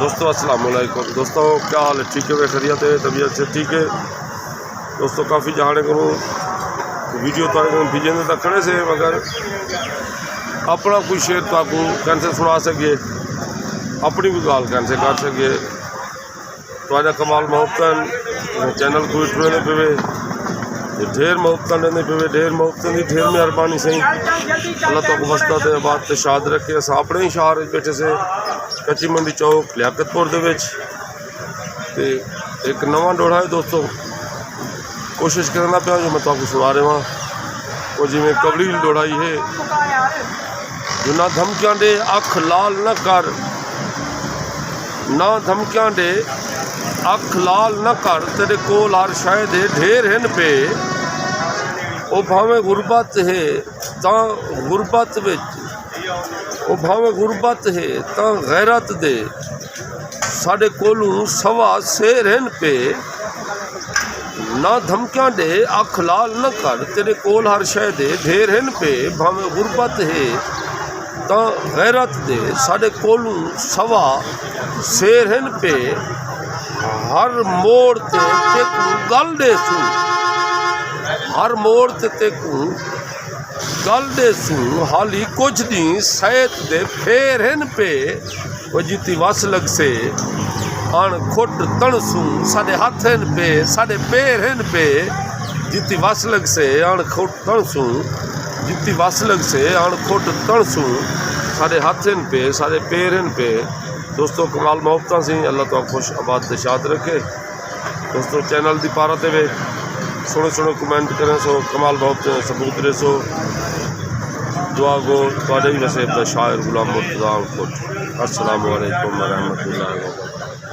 दोस्तों अस्सलाम वालेकुम। दोस्तों क्या हाल है? ठीक है, खैरियत है, तबीयत से ठीक है। दोस्तों काफ़ी जाने को वीडियो तो भेजे तो खड़े से मगर अपना कोई शेर ताकू कैंसे सुना सके, अपनी भी गाल कैंसे कर सके। तो आज कमाल मोहब्बतन चैनल को इटने पे ढेर मोहब्बत लेने पे ढेर मोहब्बत की ढेर मेहरबानी सही। अल्लाह तो वस्ता ते बात ते शाद रखे। अस अपने ही शहर बैठे से कच्ची मंडी चौक लियाकतपुर दे एक नवा डोड़ा है। दोस्तों कोशिश करना पाया जो मैं तुमको सुना रहा वो जिमें कबरील डोड़ाई है जो ना धमकियां दे अख लाल न कर, ना धमकियां दे अख लाल न कर, तेरे कोल हर शायद है ढेर हैं पे। ओ भावें गुरबत है ता गुरबत विच, ओ भावें गुरबत है ता गैरत दे, साडे कोलों सवा शेर हैं पे। ना धमकियां दे अख लाल न कर, तेरे कोल हर शायद है ढेर हैं पे। भावें गुरबत है ता गैरत दे, साडे कोलों सवा शेर हैं पे। हर मोड़ ते तेकू गल दे सू, हर मोड़ ते तेकू गल दे सू, हाली कुछ दी सैत दे फेर हैं पे। वो जीती वस लग से अण खुट तण सू, साडे हाथ हैं पे साडे पैर हैं पे। जीती वस लग से अण खुट तण सू, जीती वस लग से अण खुट तण सू, साडे हाथ हैं पे साडे पैर हैं पे। दोस्तों कमाल मोहब्बत से अल्लाह तो खुश आबाद ते शाद रखे। दोस्तों चैनल की पारा ते सोने सोने कमेंट करें सो कमाल मोहब्बत सबूत रहे सो दुआ गो थोड़े ही वैसे शायर गुलाम मुर्तज़ा। अस्सलाम वालेकुम व रहमतुल्लाहि व बरकातहू।